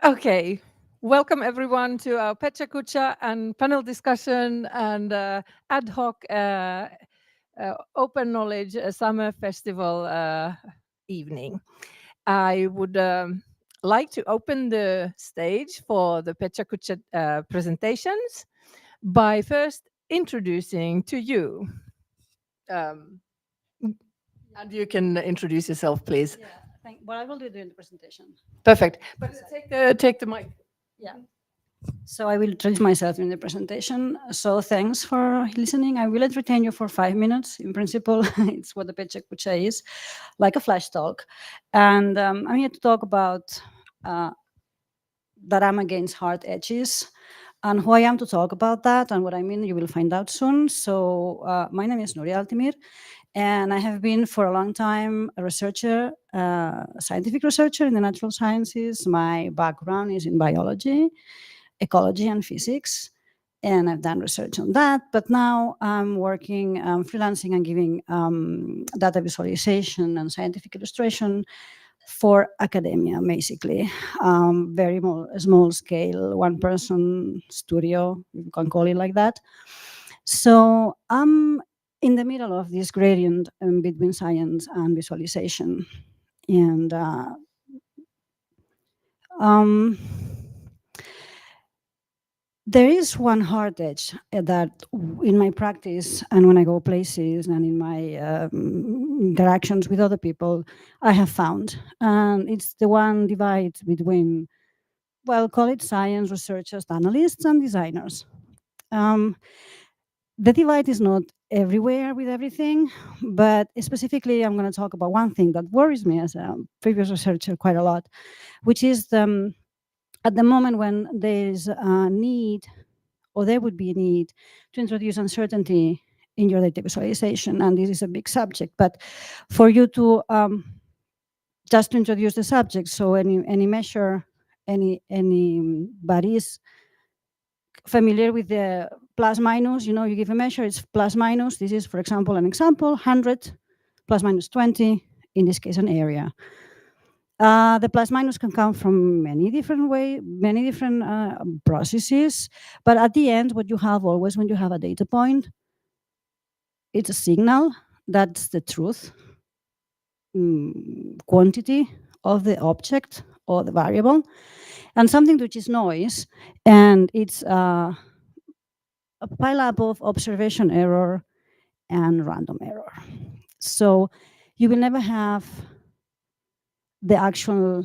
Okay, welcome everyone to our pecha kucha and panel discussion and ad hoc open knowledge summer festival evening. I would like to open the stage for the pecha kucha presentations by first introducing to you. Um, and you can introduce yourself, please. Yeah, what I will do during the presentation. Perfect. But take the mic. Yeah. So I will introduce myself during the presentation. So thanks for listening. I will entertain you for 5 minutes. In principle, it's what the pecha kucha is, like a flash talk. And I'm here to talk about that I'm against hard edges. And who I am to talk about that and what I mean, you will find out soon. So my name is Nuria Altimir, and I have been for a long time a researcher, scientific researcher in the natural sciences. My background is in biology, ecology, and physics. And I've done research on that, but now I'm working, freelancing and giving data visualization and scientific illustration for academia, basically. Very small scale, one person studio, you can call it like that. So I'm in the middle of this gradient between science and visualization. And there is one hard edge that in my practice and when I go places and in my interactions with other people, I have found. And it's the one divide between, well, call it science researchers, analysts, and designers. The divide is not everywhere with everything, but specifically I'm going to talk about one thing that worries me as a previous researcher quite a lot, which is at the moment when there's a need, or there would be a need to introduce uncertainty in your data visualization, and this is a big subject, but for you to just to introduce the subject, so any measure, anybody is familiar with the plus minus, you give a measure, it's plus minus. This is, for example, an example, 100 plus minus 20, in this case, an area. The plus minus can come from many different processes, but at the end, what you have always when you have a data point, it's a signal, that's the truth, quantity of the object or the variable, and something which is noise, and it's a pile-up of observation error and random error. So you will never have the actual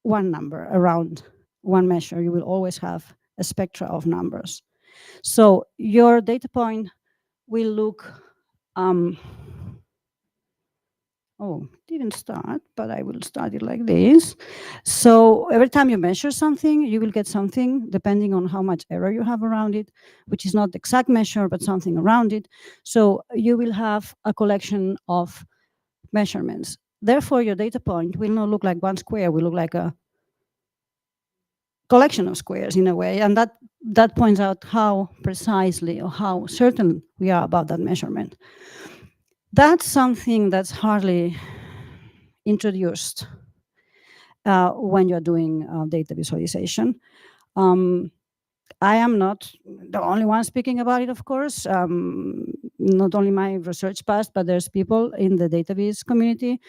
one number around one measure. You will always have a spectra of numbers. So your data point will look, didn't start, but I will start it like this. So every time you measure something, you will get something depending on how much error you have around it, which is not the exact measure, but something around it. So you will have a collection of measurements. Therefore, your data point will not look like one square, will look like a collection of squares in a way, and that points out how precisely or how certain we are about that measurement. That's something that's hardly introduced when you're doing data visualization. I am not the only one speaking about it, of course. Not only my research past, but there's people in the database community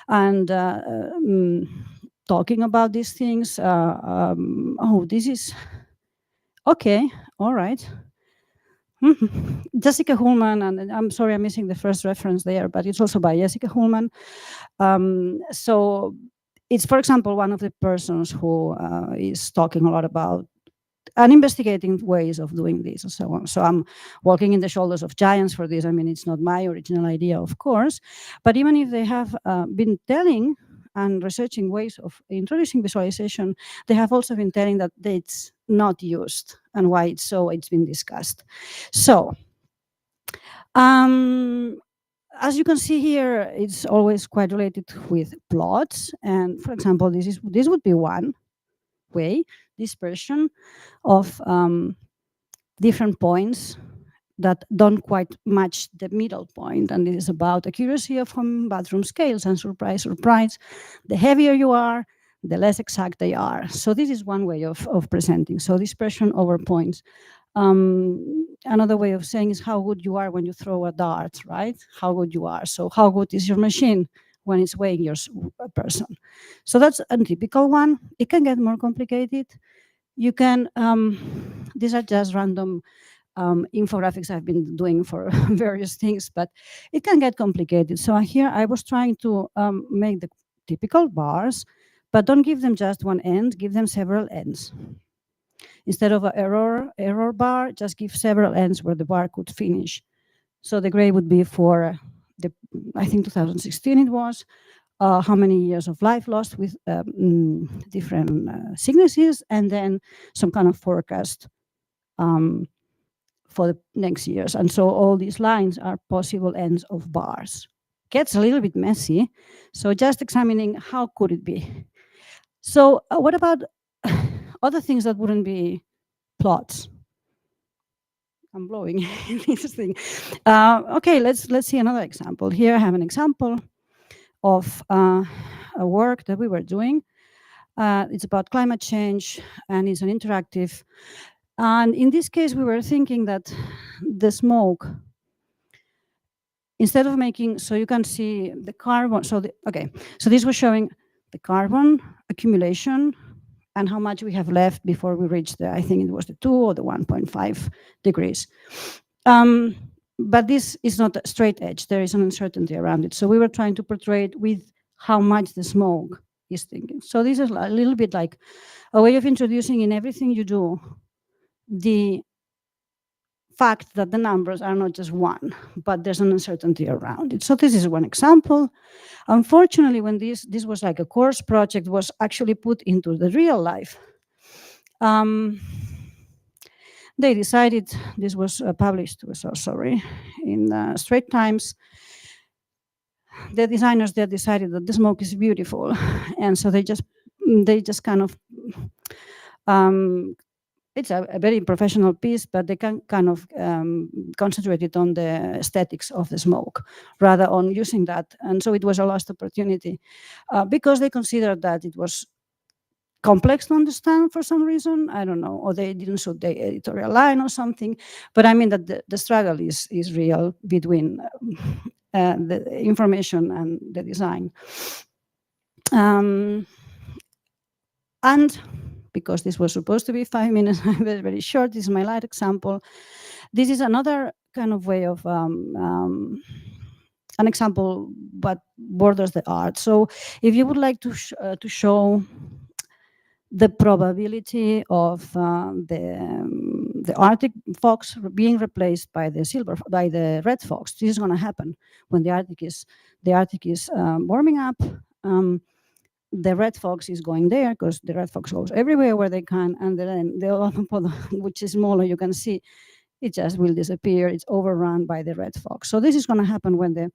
and talking about these things. This is okay. All right. Jessica Hullman, and I'm sorry I'm missing the first reference there, but it's also by Jessica Hullman. So it's, for example, one of the persons who is talking a lot about and investigating ways of doing this and so on. So I'm walking in the shoulders of giants for this. I mean, it's not my original idea, of course, but even if they have been telling and researching ways of introducing visualization, they have also been telling that it's not used and why it's been discussed. So, as you can see here, it's always quite related with plots. And for example, this would be one way, dispersion of different points that don't quite match the middle point. And it is about accuracy of home bathroom scales, and surprise, surprise, the heavier you are, the less exact they are. So this is one way of presenting. So dispersion over points. Another way of saying is how good you are when you throw a dart, right? How good you are. So how good is your machine when it's weighing your person? So that's a typical one. It can get more complicated. You can, these are just random infographics I've been doing for various things, but it can get complicated. So here I was trying to make the typical bars, but don't give them just one end, give them several ends. Instead of an error bar, just give several ends where the bar could finish. So the gray would be for the, I think 2016 it was, how many years of life lost with different sicknesses, and then some kind of forecast for the next years. And so all these lines are possible ends of bars. Gets a little bit messy. So just examining how could it be. So what about other things that wouldn't be plots? I'm blowing this thing. Okay, let's see another example. Here I have an example of a work that we were doing. It's about climate change, and it's an interactive. And in this case, we were thinking that the smoke, instead of making, so you can see the carbon, so this was showing the carbon accumulation and how much we have left before we reach the, I think it was the 2 or the 1.5 degrees. But this is not a straight edge. There is an uncertainty around it. So we were trying to portray it with how much the smoke is thinking. So this is a little bit like a way of introducing in everything you do the fact that the numbers are not just one, but there's an uncertainty around it. So this is one example. Unfortunately, when this was like a course project, was actually put into the real life, they decided, this was published, so sorry, in Straits Times. The designers there decided that the smoke is beautiful, and so they just kind of it's a very professional piece, but they can kind of concentrate it on the aesthetics of the smoke rather on using that. And so it was a lost opportunity because they considered that it was complex to understand for some reason. I don't know, or they didn't suit the editorial line or something. But I mean that the struggle is real between the information and the design. And because this was supposed to be 5 minutes, very, very short, this is my light example. This is another kind of way of an example, but borders the art. So if you would like to show the probability of the Arctic fox being replaced by the red fox, this is going to happen when the Arctic is warming up. The red fox is going there because the red fox goes everywhere where they can, and then the other, which is smaller, you can see it just will disappear. It's overrun by the red fox. So this is going to happen when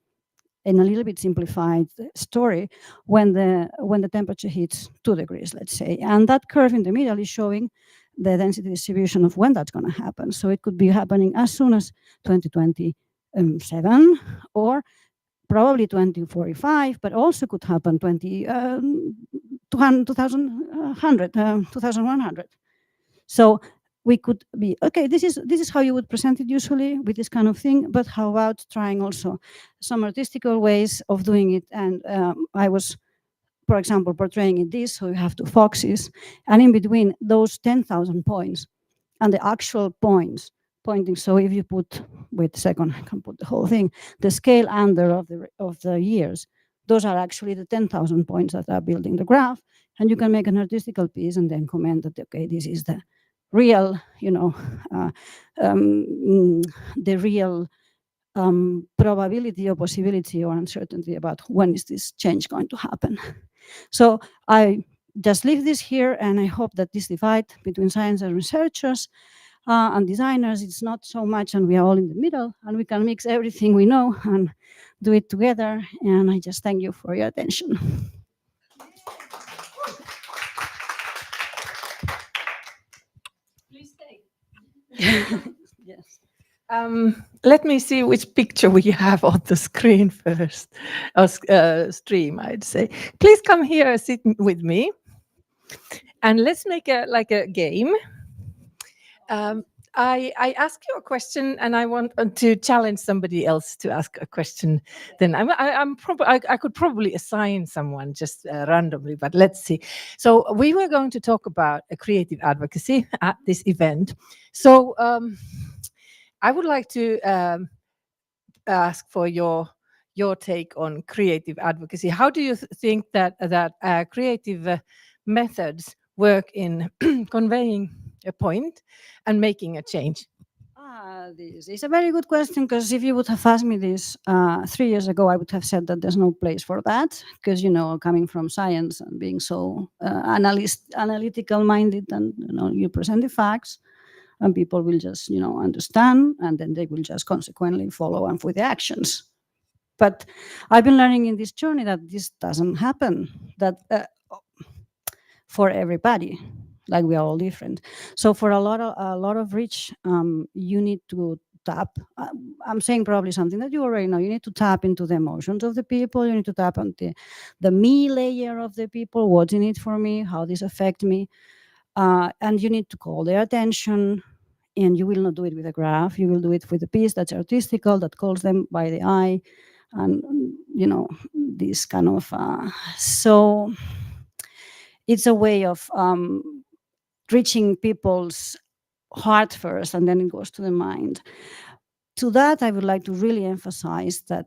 in a little bit simplified story, when the temperature hits 2 degrees, let's say, and that curve in the middle is showing the density distribution of when that's going to happen. So it could be happening as soon as 2027 or probably 2045, but also could happen 2100. So we could be, okay, this is how you would present it usually with this kind of thing, but how about trying also some artistical ways of doing it? And I was, for example, portraying it this, so you have 2 foxes, and in between those 10,000 points and the actual points pointing. So if you put, wait a second, I can put the whole thing, the scale under of the years, those are actually the 10,000 points that are building the graph, and you can make an artistical piece and then comment that, okay, this is the real, the real probability or possibility or uncertainty about when is this change going to happen. So I just leave this here, and I hope that this divide between science and researchers and designers, it's not so much, and we are all in the middle, and we can mix everything we know and do it together. And I just thank you for your attention. Please stay. Yes. Let me see which picture we have on the screen first, or stream, I'd say. Please come here, sit with me. And let's make a game. I ask you a question, and I want to challenge somebody else to ask a question. Then I could probably assign someone just randomly, but let's see. So we were going to talk about a creative advocacy at this event. So I would like to ask for your take on creative advocacy. How do you think that creative methods work in conveying a point and making a change? This is a very good question, because if you would have asked me this 3 years ago, I would have said that there's no place for that, because, coming from science and being so analytical minded, and you present the facts and people will just understand, and then they will just consequently follow up with the actions. But I've been learning in this journey that this doesn't happen, that for everybody, like we are all different. So for a lot of reach, you need to tap. I'm saying probably something that you already know. You need to tap into the emotions of the people. You need to tap on the me layer of the people. What's in it for me? How this affect me? And you need to call their attention. And you will not do it with a graph. You will do it with a piece that's artistical, that calls them by the eye, and this kind of. So it's a way of reaching people's heart first, and then it goes to the mind. To that, I would like to really emphasize that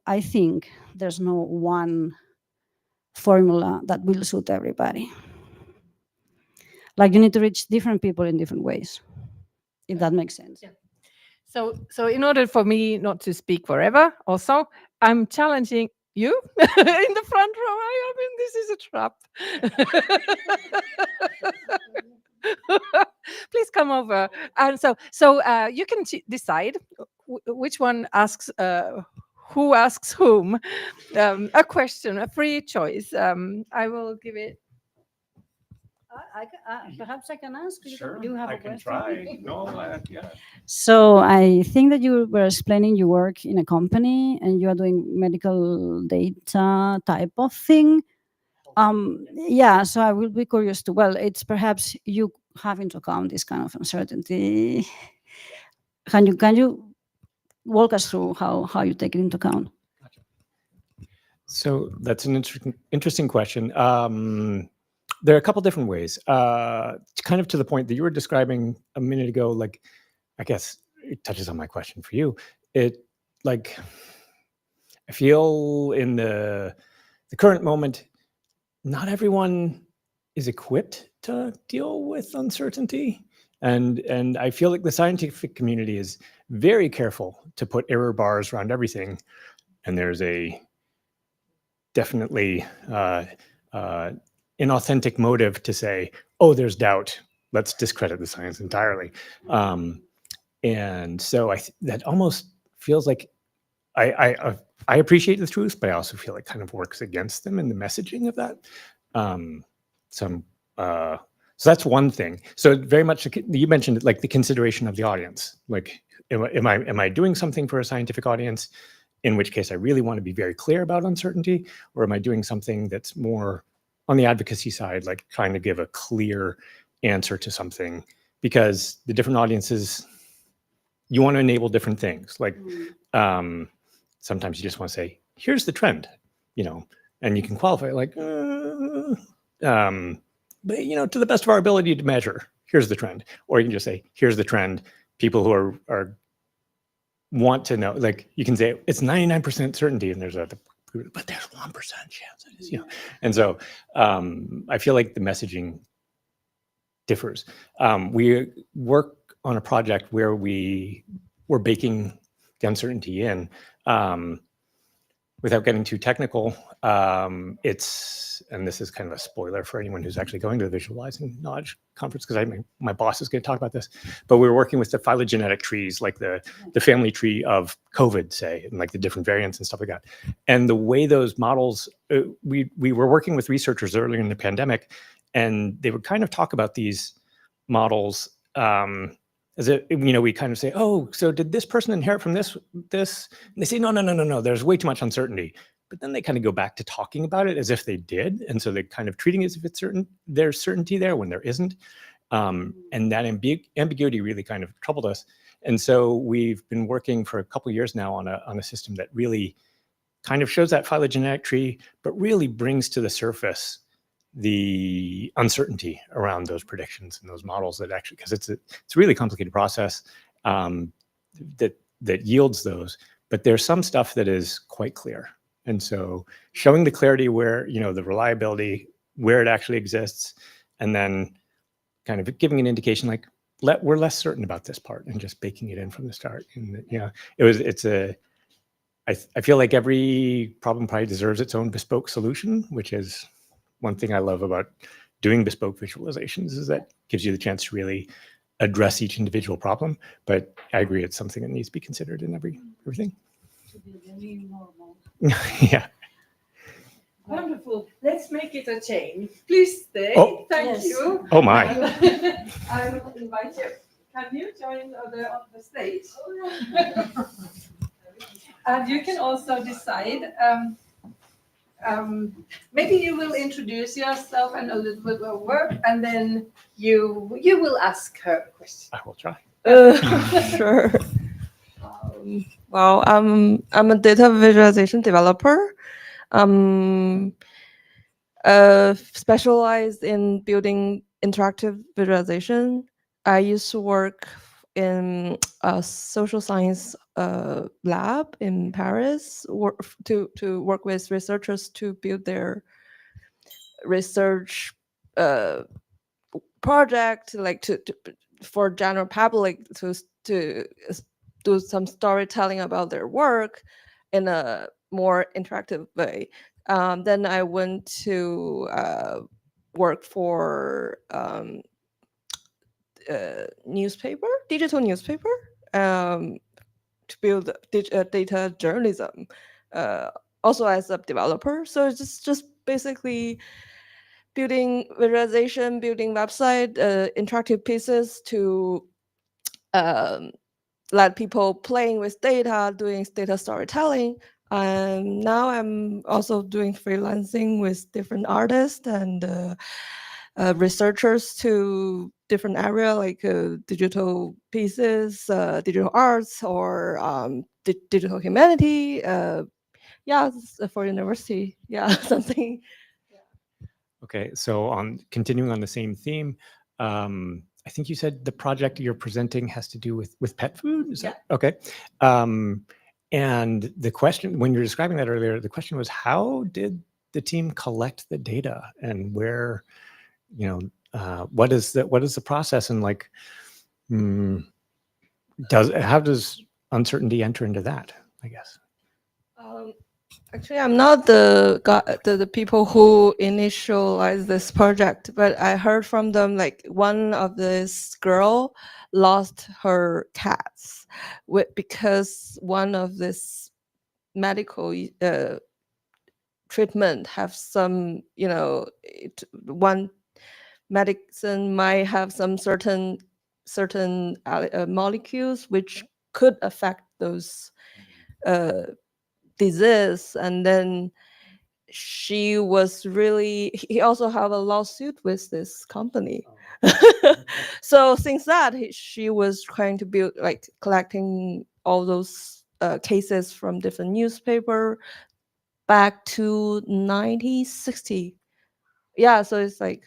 I think there's no one formula that will suit everybody. Like, you need to reach different people in different ways, if that makes sense. Yeah. So in order for me not to speak forever, also, I'm challenging you in the front row. I mean, this is a trap. Please come over. And so you can decide which one asks who asks whom a question, a free choice. I will give it. Perhaps I can ask. Sure, You have I a can question? try. No, yeah. So I think that you were explaining you work in a company and you are doing medical data type of thing. Yeah, so I will be curious to, well, it's perhaps you have into account this kind of uncertainty. Can you walk us through how you take it into account? So that's an interesting question. There are a couple different ways. Kind of to the point that you were describing a minute ago, like, I guess it touches on my question for you. I feel in the current moment, not everyone is equipped to deal with uncertainty. And I feel like the scientific community is very careful to put error bars around everything. And there's a definitely inauthentic motive to say, oh, there's doubt. Let's discredit the science entirely. And so that almost feels like I appreciate the truth, but I also feel it kind of works against them in the messaging of that. So that's one thing. So very much, you mentioned like the consideration of the audience. Like, am I doing something for a scientific audience? In which case I really want to be very clear about uncertainty, or am I doing something that's more on the advocacy side, like trying to give a clear answer to something? Because the different audiences, you want to enable different things. Like sometimes you just want to say, here's the trend, and you can qualify like, but to the best of our ability to measure, here's the trend. Or you can just say, here's the trend. People who are want to know, like, you can say it's 99% certainty, and but there's 1% chance it is, And so I feel like the messaging differs. We work on a project where we're baking the uncertainty in. Without getting too technical, and this is kind of a spoiler for anyone who's actually going to the Visualizing Knowledge Conference, because my boss is going to talk about this, but we're working with the phylogenetic trees, like the family tree of COVID, say, and like the different variants and stuff like that. And the way those models, we were working with researchers earlier in the pandemic, and they would kind of talk about these models as we kind of say, oh, so did this person inherit from this? And they say, no, there's way too much uncertainty. but then they kind of go back to talking about it as if they did. And so they're kind of treating it as if it's certain, there's certainty there when there isn't. And that ambiguity really kind of troubled us. And so we've been working for a couple of years now on a system that really kind of shows that phylogenetic tree, but really brings to the surface the uncertainty around those predictions and those models that actually, because it's a really complicated process that yields those. But there's some stuff that is quite clear. And so showing the clarity where, the reliability, where it actually exists, and then kind of giving an indication like, we're less certain about this part and just baking it in from the start. And I feel like every problem probably deserves its own bespoke solution, which is one thing I love about doing bespoke visualizations, is that gives you the chance to really address each individual problem. But I agree, it's something that needs to be considered in everything. To be very normal. Yeah. Wonderful. Let's make it a chain. Please stay. Oh. Thank Yes. you. Oh my. I will invite you. Can you join on the stage? And you can also decide. Maybe you will introduce yourself and a little bit of work, and then you will ask her a question. I will try. Sure. Well, I'm a data visualization developer. Specialized in building interactive visualization. I used to work in a social science lab in Paris to work with researchers to build their research project, like to for general public to do some storytelling about their work in a more interactive way. Then I went to work for digital newspaper, to build data journalism, also as a developer. So it's just basically building visualization, building website, interactive pieces to let people playing with data, doing data storytelling. Now I'm also doing freelancing with different artists and researchers to different area, like digital pieces, digital arts, or digital humanity. For university. Yeah, something. Okay, so continuing on the same theme, I think you said the project you're presenting has to do with pet food. Is that okay? And the question, when you were describing that earlier, the question was, how did the team collect the data, and where, what is the process, and like, how does uncertainty enter into that, I guess? Actually, I'm not the people who initialized this project, but I heard from them, like one of this girl lost her cats because one of this medical treatment have some, one medicine might have some certain molecules which could affect those disease. And then he also have a lawsuit with this company. So since that, she was trying to build, like, collecting all those cases from different newspaper back to 1960. Yeah, so it's like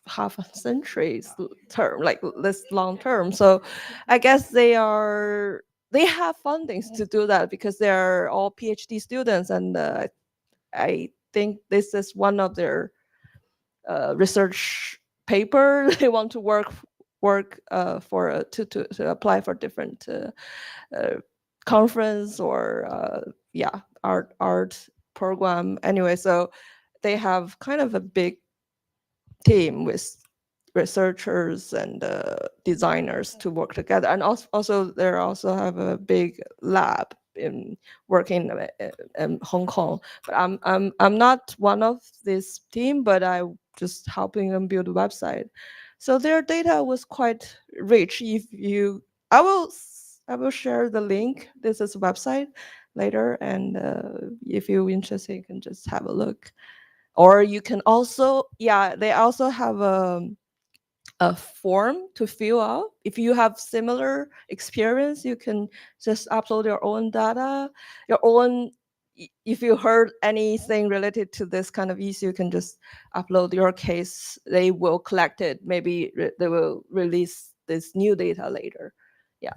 half a century term, like this long term. So I guess they have fundings to do that because they're all PhD students, and I think this is one of their research paper they want to work for to apply for different conference or art program. Anyway, so they have kind of a big team with researchers and designers to work together, and also they also have a big lab in working in Hong Kong. But I'm not one of this team, but I just helping them build a website. So their data was quite rich. I will share the link. This is a website. later, and if you're interested, you can just have a look. Or you can also, yeah, they also have a form to fill out. If you have similar experience, you can just upload your own data, your own. If you heard anything related to this kind of issue, you can just upload your case. They will collect it. Maybe they will release this new data later. Yeah.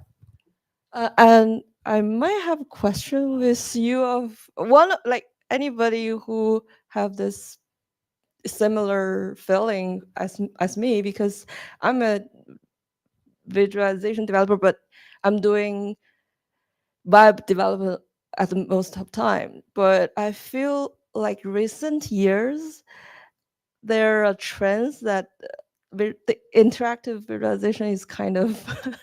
And I might have a question with you of one, like anybody who have this similar feeling as me, because I'm a visualization developer, but I'm doing web development at the most of time. But I feel like recent years there are trends that the interactive visualization is kind of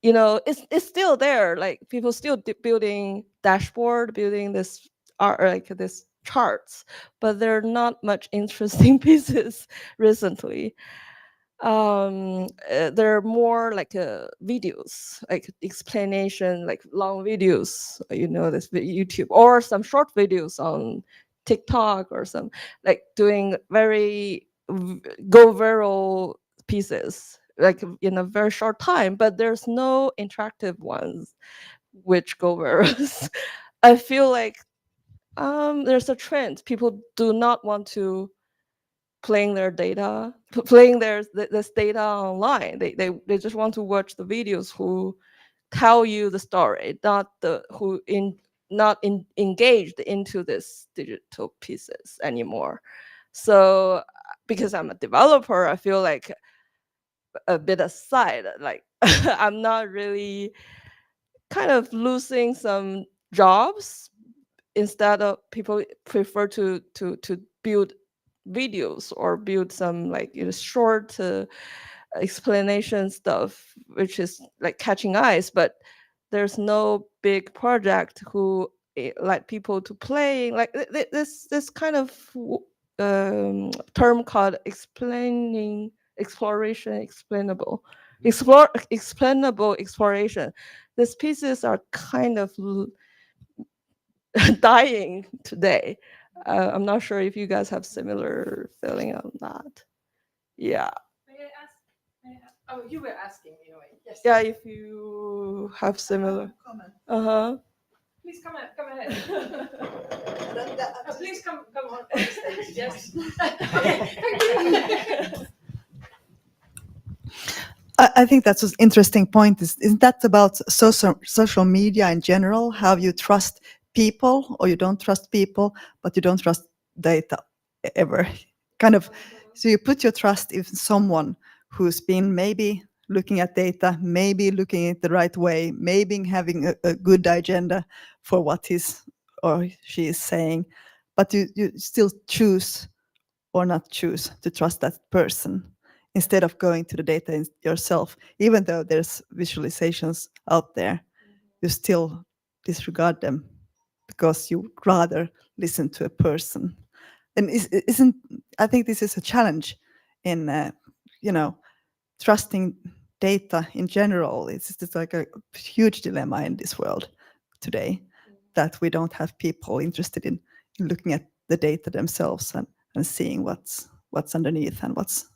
it's still there. Like people still building dashboard, building this art, like this charts, but there are not much interesting pieces recently. There are more like videos, like explanation, like long videos, this YouTube, or some short videos on TikTok, or some like doing very go viral pieces, like in a very short time, but there's no interactive ones which go viral. I feel like there's a trend. People do not want to playing their data, playing this data online. They just want to watch the videos who tell you the story, not the who in not in, engaged into this digital pieces anymore. So because I'm a developer, I feel like a bit aside, like I'm not really kind of losing some jobs. Instead of people prefer to build videos or build some like short explanation stuff, which is like catching eyes, but there's no big project who like people to play like this kind of term called explainable exploration. These pieces are kind of dying today. I'm not sure if you guys have similar feeling on that. Yeah. May I ask? Oh, you were asking anyway. Yes. Yeah, if you have similar. Uh-huh. Please come ahead. Please come on the stage. Yes. Thank you. I think that's an interesting point. Isn't that about social media in general? How you trust people or you don't trust people, but you don't trust data ever. Kind of, so you put your trust in someone who's been maybe looking at data, maybe looking at the right way, maybe having a good agenda for what he's or she is saying, but you still choose or not choose to trust that person instead of going to the data yourself. Even though there's visualizations out there, you still disregard them because you rather listen to a person. And isn't I think this is a challenge in trusting data in general. It's just like a huge dilemma in this world today, that we don't have people interested in looking at the data themselves and seeing what's underneath and what's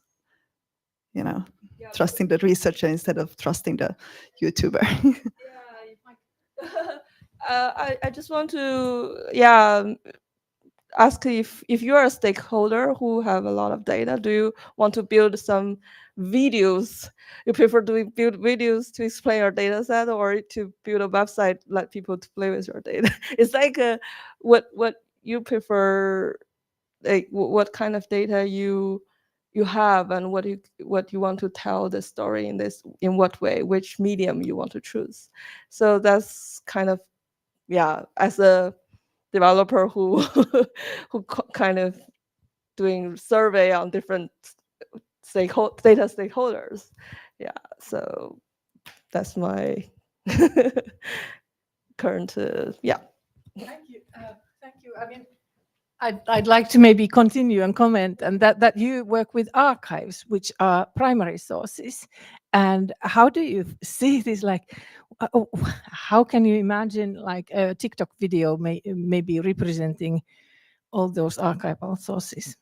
trusting the researcher instead of trusting the YouTuber. I just want to ask if you're a stakeholder who have a lot of data, do you want to build some videos? You prefer to build videos to explain your data set, or to build a website let people to play with your data? It's like what you prefer, like what kind of data you have, and what you want to tell the story in what way, which medium you want to choose. So that's kind of as a developer who kind of doing survey on different data stakeholders. Yeah, so that's my current Thank you. Thank you. I mean, I'd like to maybe continue and comment, and that you work with archives, which are primary sources, And how do you see this? Like, how can you imagine like a TikTok video maybe representing all those archival sources?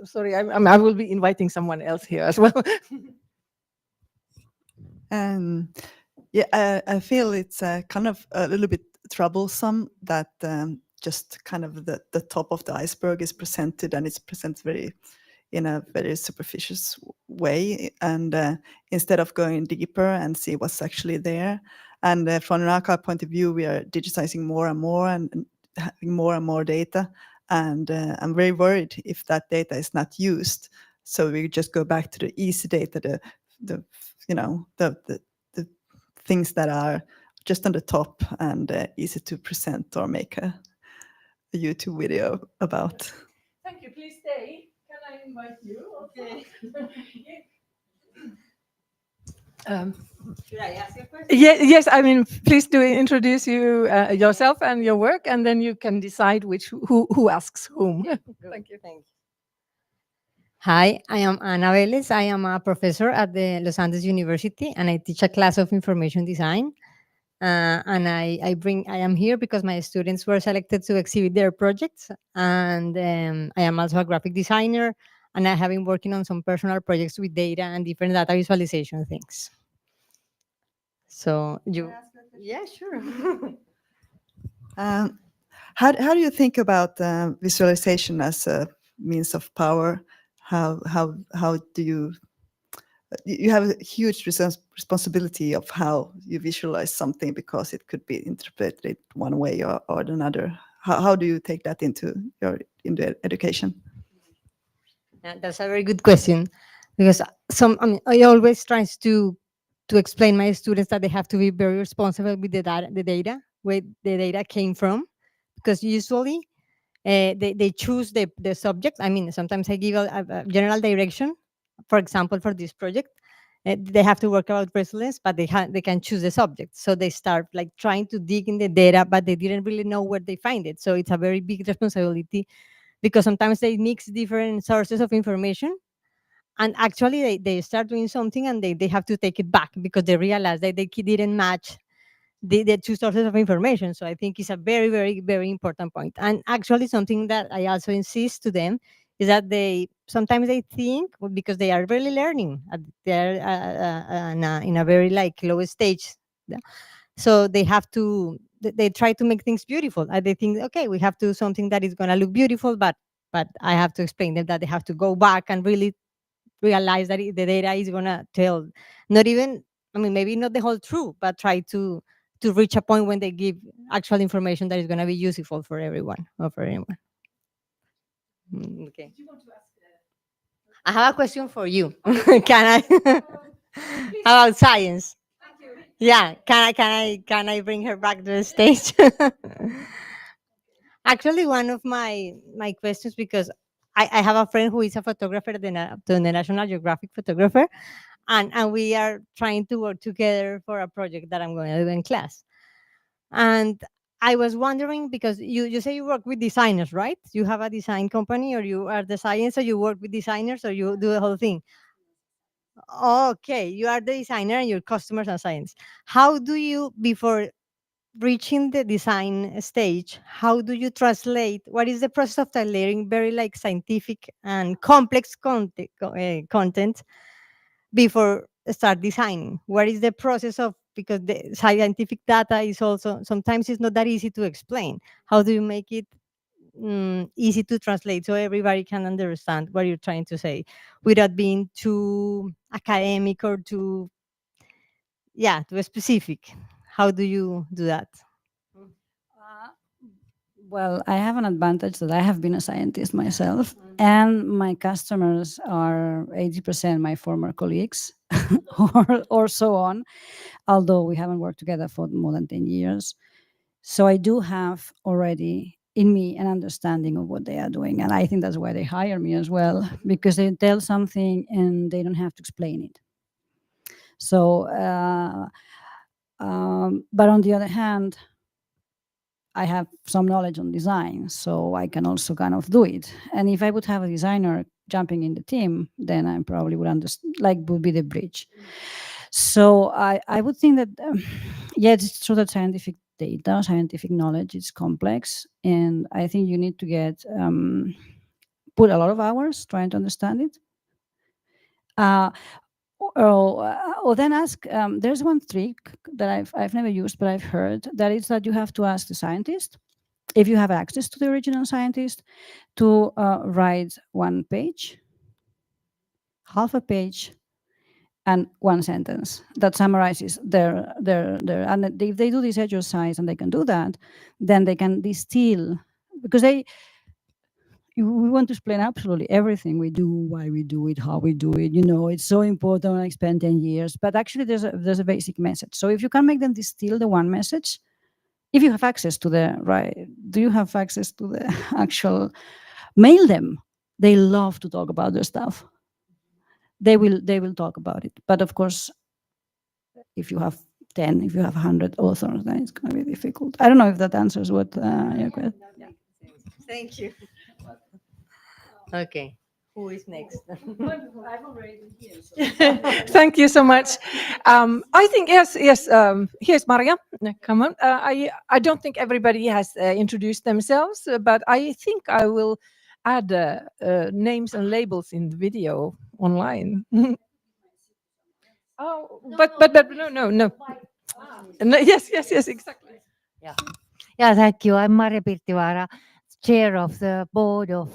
Sorry, I will be inviting someone else here as well. Yeah, I feel it's kind of a little bit troublesome that just kind of the top of the iceberg is presented, and it's presented in a very superficial way, and instead of going deeper and see what's actually there. And from an archive point of view, we are digitizing more and more and having more and more data. And I'm very worried if that data is not used. So we just go back to the easy data, the things that are just on the top and easy to present or make a YouTube video about. Thank you. Please stay. Can I invite you? Okay. Should I ask you a question? Yes. I mean, please do introduce yourself and your work, and then you can decide who asks whom. Thank you. Thank you. Hi, I am Ana Vélez. I am a professor at the Los Andes University, and I teach a class of information design. And I am here because my students were selected to exhibit their projects, and I am also a graphic designer, and I have been working on some personal projects with data and different data visualization things. So yeah, sure. How do you think about visualization as a means of power? How do you have a huge responsibility of how you visualize something, because it could be interpreted one way or another. How do you take that into education? That's a very good question, because I always try to explain my students that they have to be very responsible with the data, where the data came from, because usually they choose the subject. I mean, sometimes I give a general direction. For example, for this project, they have to work about resilience, but they can choose the subject. So they start like trying to dig in the data, but they didn't really know where they find it. So it's a very big responsibility, because sometimes they mix different sources of information, and actually they start doing something and they have to take it back because they realize that they didn't match the two sources of information. So I think it's a very, very, very important point. And actually something that I also insist to them is that sometimes they think, well, because they are really learning, they're in a very like low stage. Yeah. So they have to, they try to make things beautiful. And they think, okay, we have to do something that is going to look beautiful, but I have to explain them that they have to go back and really realize that the data is going to tell, not even, I mean, maybe not the whole truth, but try to reach a point when they give actual information that is going to be useful for everyone or for anyone. Okay. I have a question for you. Can I? About science. Yeah. Can I bring her back to the stage? Actually, one of my questions, because I have a friend who is a photographer, the National Geographic photographer, and we are trying to work together for a project that I'm going to do in class. And I was wondering, because you say you work with designers, right? You have a design company, or you are the science, or you work with designers, or you do the whole thing? Okay, you are the designer and your customers are science. How do you, before reaching the design stage, how do you translate? What is the process of translating very like scientific and complex content before start designing? What is the process of, because the scientific data is also sometimes it's not that easy to explain. How do you make it easy to translate so everybody can understand what you're trying to say without being too academic or too specific? How do you do that? Well, I have an advantage that I have been a scientist myself, and my customers are 80% my former colleagues or so on, although we haven't worked together for more than 10 years. So I do have already in me an understanding of what they are doing. And I think that's why they hire me as well, because they tell something and they don't have to explain it. So, but on the other hand, I have some knowledge on design, so I can also kind of do it. And if I would have a designer jumping in the team, then I probably would understand, like, would be the bridge. So I would think that, yeah, it's true that scientific data, scientific knowledge is complex, and I think you need to get put a lot of hours trying to understand it. Or then ask. There's one trick that I've never used, but I've heard that is that you have to ask the scientist, if you have access to the original scientist, to write one page, half a page, and one sentence that summarizes their. And if they do this exercise and they can do that, then they can distill, because we want to explain absolutely everything we do, why we do it, how we do it. It's so important. I spent 10 years, but actually there's a basic message. So if you can make them distill the one message, if you have access to do you have access to the actual, mail them. They love to talk about their stuff. They will talk about it. But of course, if you have 10, if you have 100 authors, then it's going to be difficult. I don't know if that answers what your question. Thank you. Okay. Who is next? I've already been here. So. Thank you so much. I think yes. Here's Maria. Come on. I don't think everybody has introduced themselves, but I think I will add names and labels in the video online. Oh, but no. No, yes, exactly. Yeah, thank you. I'm Marja Pirttivaara, chair of the board of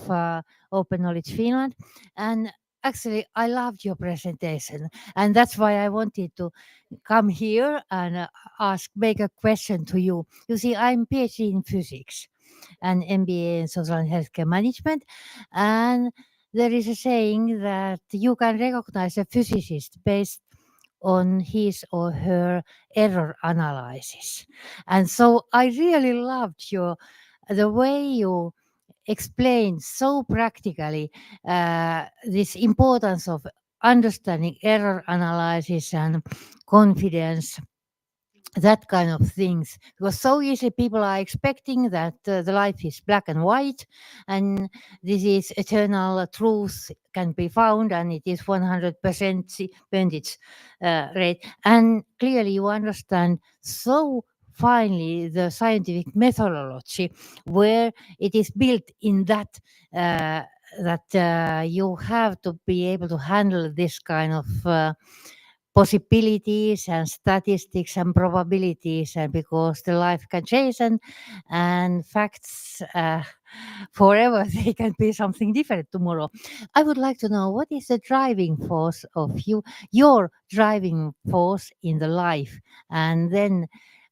Open Knowledge Finland. And actually, I loved your presentation. And that's why I wanted to come here and make a question to you. You see, I'm PhD in physics and MBA in social and healthcare management. And there is a saying that you can recognize a physicist based on his or her error analysis. And so I really loved the way you explained so practically this importance of understanding error analysis and confidence, that kind of things. Because so easy people are expecting that the life is black and white and this is eternal truth can be found and it is 100% percentage rate. And clearly you understand so finally the scientific methodology where it is built in that you have to be able to handle this kind of possibilities and statistics and probabilities, and because the life can change and facts forever, they can be something different tomorrow. I would like to know, what is the driving force of your driving force in the life, and then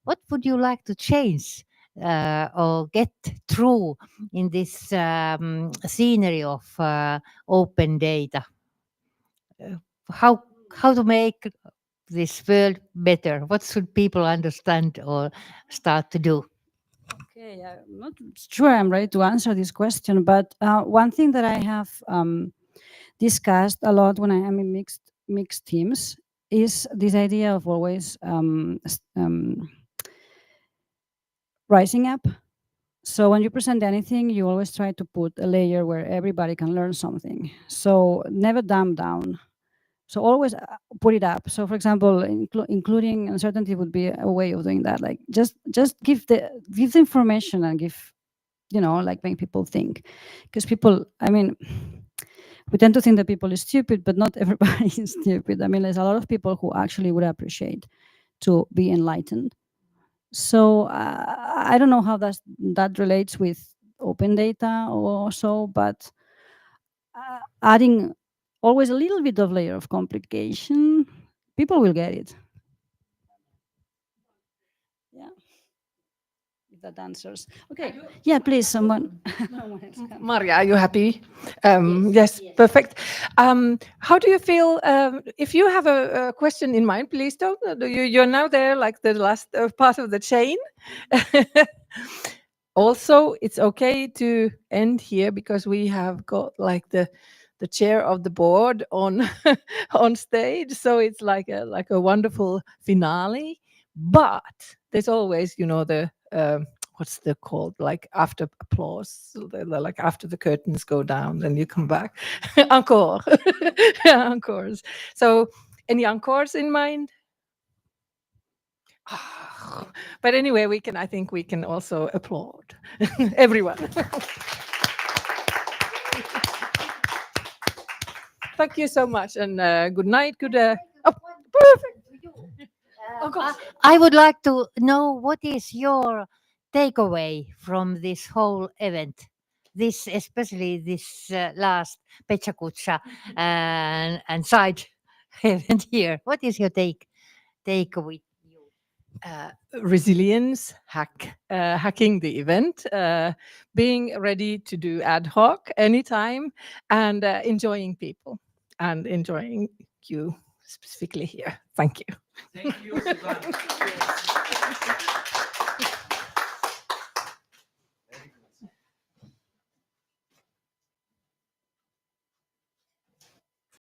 what would you like to change or get through in this scenery of open data? How to make this world better? What should people understand or start to do? Okay, I'm not sure I'm ready to answer this question, but one thing that I have discussed a lot when I am in mixed teams is this idea of always rising up. So when you present anything, you always try to put a layer where everybody can learn something. So never dumb down. So always put it up. So for example, including uncertainty would be a way of doing that. Like just give the information and give, like make people think. Because people, I mean, we tend to think that people is stupid, but not everybody is stupid. I mean, there's a lot of people who actually would appreciate to be enlightened. So I don't know how that relates with open data or so, but adding always a little bit of layer of complication, people will get it. Yeah, if that answers. Okay, yeah, please, someone. Maria, are you happy? Yes, perfect. How do you feel? If you have a question in mind, please don't. You're now there, like the last part of the chain. Also, it's okay to end here because we have got like the chair of the board on on stage, so it's like a wonderful finale. But there's always, the what's the called, like after applause, so like after the curtains go down, then you come back. Encore. Yeah, encores. So any encores in mind? But anyway, I think we can also applaud everyone. Thank you so much, and good night. Good. Oh, perfect. Of course. I would like to know what is your takeaway from this whole event, this especially this last pecha kucha and side event here. What is your take with you? Resilience, hacking the event, being ready to do ad hoc anytime, and enjoying people and enjoying you specifically here. Thank you. Thank you, Susanne.